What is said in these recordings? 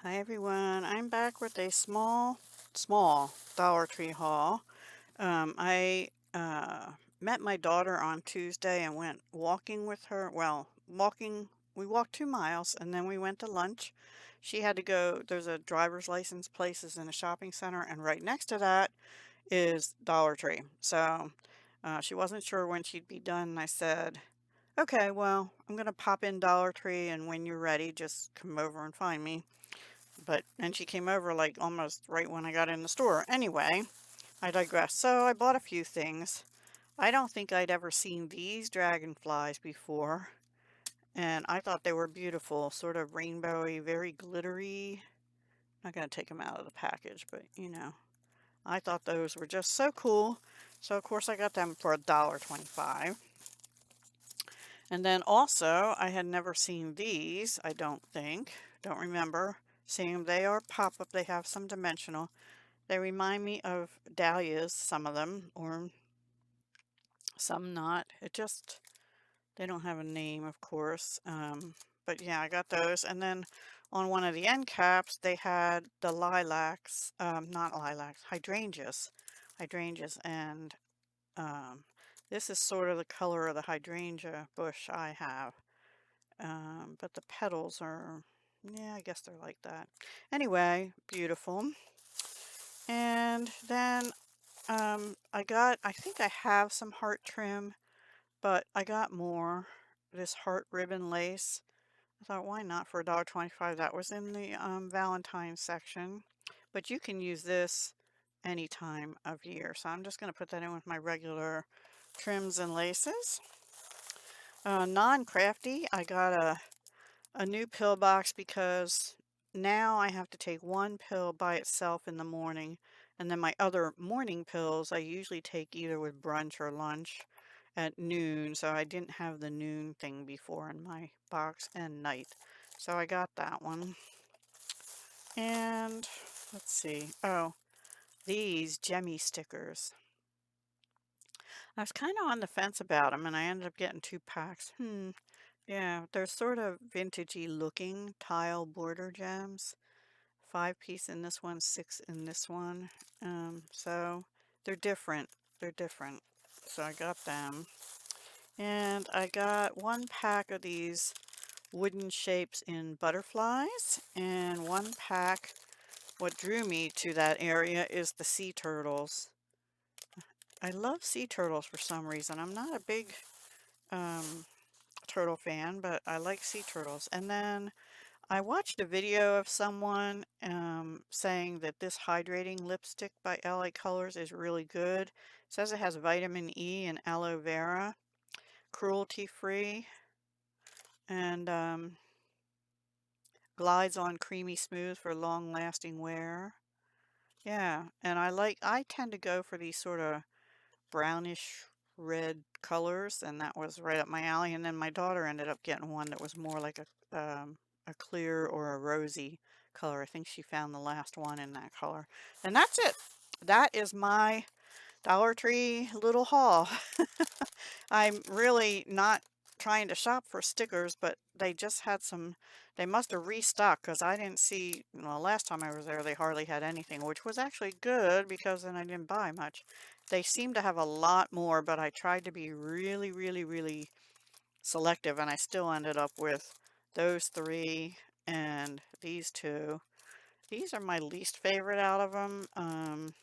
Hi everyone, I'm back with a small Dollar Tree haul. I met my daughter on Tuesday and went walking with her. Well, we walked 2 miles and then we went to lunch. She had to go, there's a driver's license places in a shopping center, and right next to that is Dollar Tree. So she wasn't sure when she'd be done, and I said, okay, well, I'm going to pop in Dollar Tree, and when you're ready, just come over and find me. But then she came over like almost right when I got in the store. Anyway, I digress. So I bought a few things. I don't think I'd ever seen these dragonflies before, and I thought they were beautiful, sort of rainbowy, very glittery. Not gonna take them out of the package, but I thought those were just so cool. So of course I got them for $1.25. And then also, I had never seen these, I don't think. Don't remember seeing them. They are pop-up. They have some dimensional. They remind me of dahlias, some of them, or some not. They don't have a name, of course. But yeah, I got those. And then on one of the end caps, they had the lilacs, not lilacs, hydrangeas. Hydrangeas. And um, this is sort of the color of the hydrangea bush I have. But the petals are, yeah, I guess they're like that. Anyway, beautiful. And then I think I have some heart trim, but I got more. This heart ribbon lace. I thought, why not for $1.25? That was in the Valentine's section. But you can use this any time of year. So I'm just going to put that in with my regular trims and laces. Non-crafty, I got a new pill box because now I have to take one pill by itself in the morning, and then my other morning pills I usually take either with brunch or lunch at noon, so I didn't have the noon thing before in my box, and night. So I got that one. And let's see. Oh, these Gemmy stickers. I was kind of on the fence about them, and I ended up getting 2 packs. Yeah, they're sort of vintagey looking tile border gems. 5 piece in this one, 6 in this one. So they're different. They're different. So I got them. And I got 1 pack of these wooden shapes in butterflies. And 1 pack, what drew me to that area is the sea turtles. I love sea turtles for some reason. I'm not a big um, turtle fan, but I like sea turtles. And then I watched a video of someone saying that this hydrating lipstick by LA Colors is really good. It says it has vitamin E and aloe vera, cruelty free, and glides on creamy smooth for long lasting wear. Yeah, and I tend to go for these sort of brownish red colors, and that was right up my alley. And then my daughter ended up getting one that was more like a clear or a rosy color. I think she found the last one in that color. And that's it. That is my Dollar Tree little haul. I'm really not trying to shop for stickers, but they just had some, they must have restocked because I didn't see, well, last time I was there, they hardly had anything, which was actually good because then I didn't buy much. They seem to have a lot more, but I tried to be really, really, really selective, and I still ended up with those three and these two. These are my least favorite out of them,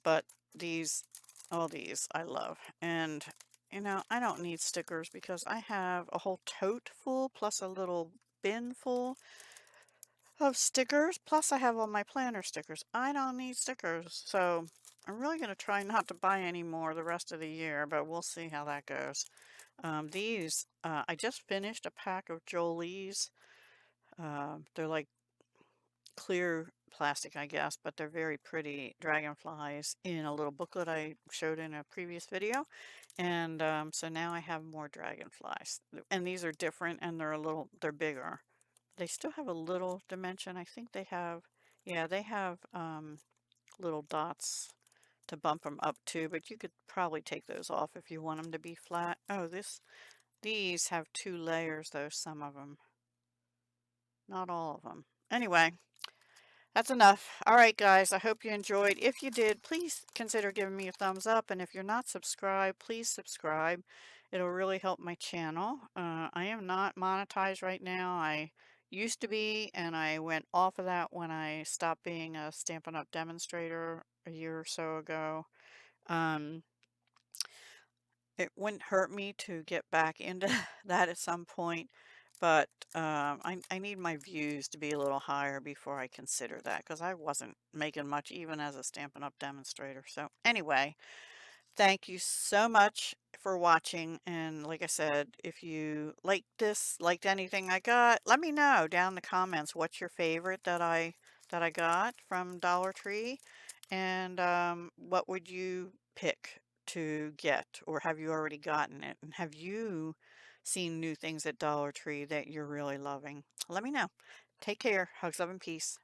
but these, all these I love. And, I don't need stickers because I have a whole tote full plus a little bin full of stickers. Plus I have all my planner stickers. I don't need stickers. So I'm really going to try not to buy any more the rest of the year, but we'll see how that goes. I just finished a pack of Jolie's. They're like clear plastic, I guess, but they're very pretty dragonflies in a little booklet I showed in a previous video. And so now I have more dragonflies. And these are different, and they're bigger. They still have a little dimension. I think they have, yeah, they have little dots to bump them up to, but you could probably take those off if you want them to be flat. Oh, these have 2 layers though, some of them. Not all of them. Anyway, that's enough. All right, guys, I hope you enjoyed. If you did, please consider giving me a thumbs up. And if you're not subscribed, please subscribe. It'll really help my channel. I am not monetized right now. I used to be, and I went off of that when I stopped being a Stampin' Up! Demonstrator a year or so ago. Um, it wouldn't hurt me to get back into that at some point, but I need my views to be a little higher before I consider that because I wasn't making much even as a Stampin' Up! Demonstrator. So anyway, thank you so much for watching. And like I said, if you liked anything I got, let me know down in the comments what's your favorite that I got from Dollar Tree, and what would you pick to get, or have you already gotten it? And have you seen new things at Dollar Tree that you're really loving? Let me know. Take care. Hugs, love, and peace.